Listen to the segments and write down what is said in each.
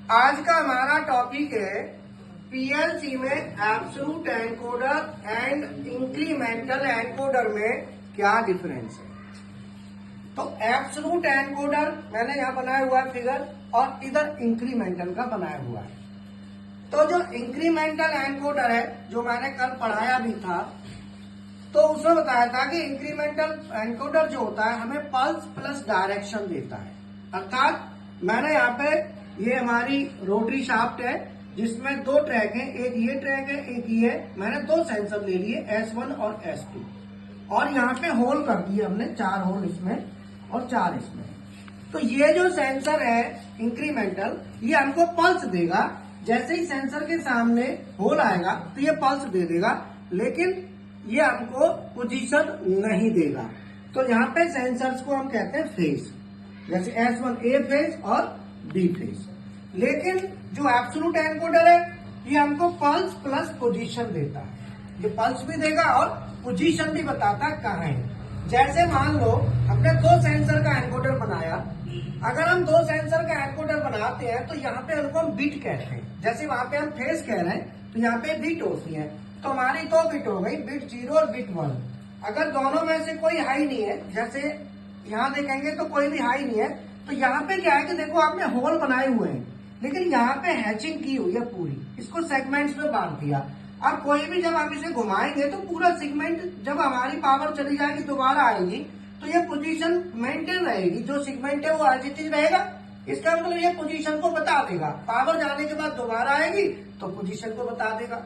आज का हमारा टॉपिक है पीएलसी में absolute encoder and incremental encoder में क्या डिफरेंस है। तो एब्सोल्यूट एनकोडर मैंने यहाँ बनाया हुआ है फिगर, और इधर इंक्रीमेंटल का बनाया हुआ है। तो जो इंक्रीमेंटल एनकोडर है, जो मैंने कल पढ़ाया भी था, तो उसमें बताया था कि इंक्रीमेंटल एनकोडर जो होता है हमें पल्स प्लस डायरेक्शन देता है। अर्थात मैंने यहाँ पे ये हमारी रोटरी शाफ्ट है जिसमें दो ट्रैक हैं, एक ये ट्रैक है एक ये। मैंने दो सेंसर ले लिए S1 और S2, और यहाँ पे होल कर दिए हमने, 4 होल इसमें और 4 इसमें। तो ये जो सेंसर है इंक्रीमेंटल, ये हमको पल्स देगा। जैसे ही सेंसर के सामने होल आएगा तो ये पल्स दे देगा, लेकिन ये हमको पोजीशन नहीं देगा। तो यहाँ पे सेंसर्स को हम कहते हैं फेज, जैसे S1 A फेज और B फेज। लेकिन जो एब्सोल्यूट एनकोडर है ये हमको पल्स प्लस पोजीशन देता है। ये पल्स भी देगा और पोजीशन भी बताता है कहाँ है। जैसे मान लो हमने 2 सेंसर का एनकोडर बनाया। अगर हम 2 सेंसर का एनकोडर बनाते हैं तो यहाँ पे उनको हम बिट कहते हैं। जैसे वहां पे हम फेज कह रहे हैं तो यहाँ पे बिट होती है। तो हमारी 2 बिट हो गई, बिट 0 और बिट 1। अगर दोनों में से कोई हाई नहीं है, जैसे यहाँ देखेंगे तो कोई भी हाई नहीं है, तो यहाँ पे क्या है कि देखो आपने होल बनाए हुए हैं, लेकिन यहाँ पे हैचिंग की हुई है पूरी, इसको सेगमेंट्स में बांट दिया। अब कोई भी जब हम इसे घुमाएंगे तो पूरा सेगमेंट, जब हमारी पावर चली जाएगी दोबारा आएगी तो ये पोजीशन मेंटेन रहेगी। जो सेगमेंट है वो एज रहेगा। इसका मतलब ये पोजीशन को बता देगा। पावर जाने के बाद दोबारा आएगी तो पोजीशन को बता देगा,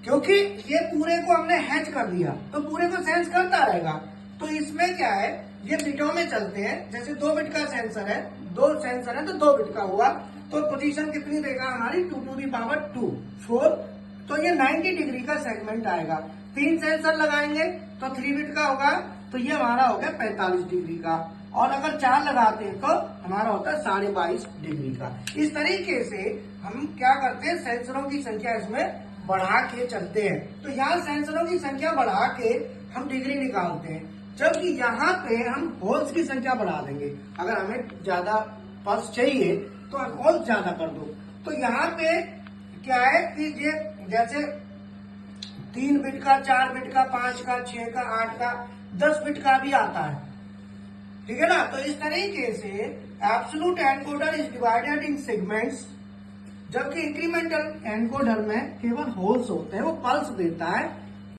क्योंकि ये पूरे को हमने हैच कर दिया तो पूरे को सेंस करता रहेगा। तो इसमें क्या है, ये बिटों में चलते हैं। जैसे 2 बिट का सेंसर है, 2 सेंसर है तो 2 बिट का हुआ, तो पोजीशन कितनी देगा हमारी 2 to the power 2 4। तो ये 90 डिग्री का सेगमेंट आएगा। 3 सेंसर लगाएंगे तो 3 बिट का होगा, तो ये हमारा हो गया 45 डिग्री का। और अगर 4 लगाते हैं तो हमारा होता है 22.5 डिग्री का। इस तरीके से हम क्या करते हैं, सेंसरों की संख्या इसमें बढ़ा के चलते हैं। तो यहाँ सेंसरों की संख्या बढ़ा के हम डिग्री निकालते हैं, जबकि यहाँ पे हम होल्स की संख्या बढ़ा देंगे। अगर हमें ज्यादा पल्स चाहिए तो आप होल्स ज्यादा कर दो। तो यहाँ पे क्या है कि ये जैसे 3 बिट का, 4 बिट का, 5 का, 6 का, 8 का, 10 बिट का भी आता है, ठीक है ना। तो इस तरीके से absolute encoder is divided in segments, जबकि इंक्रीमेंटल एनकोडर में केवल होल्स होते हैं। वो पल्स देता है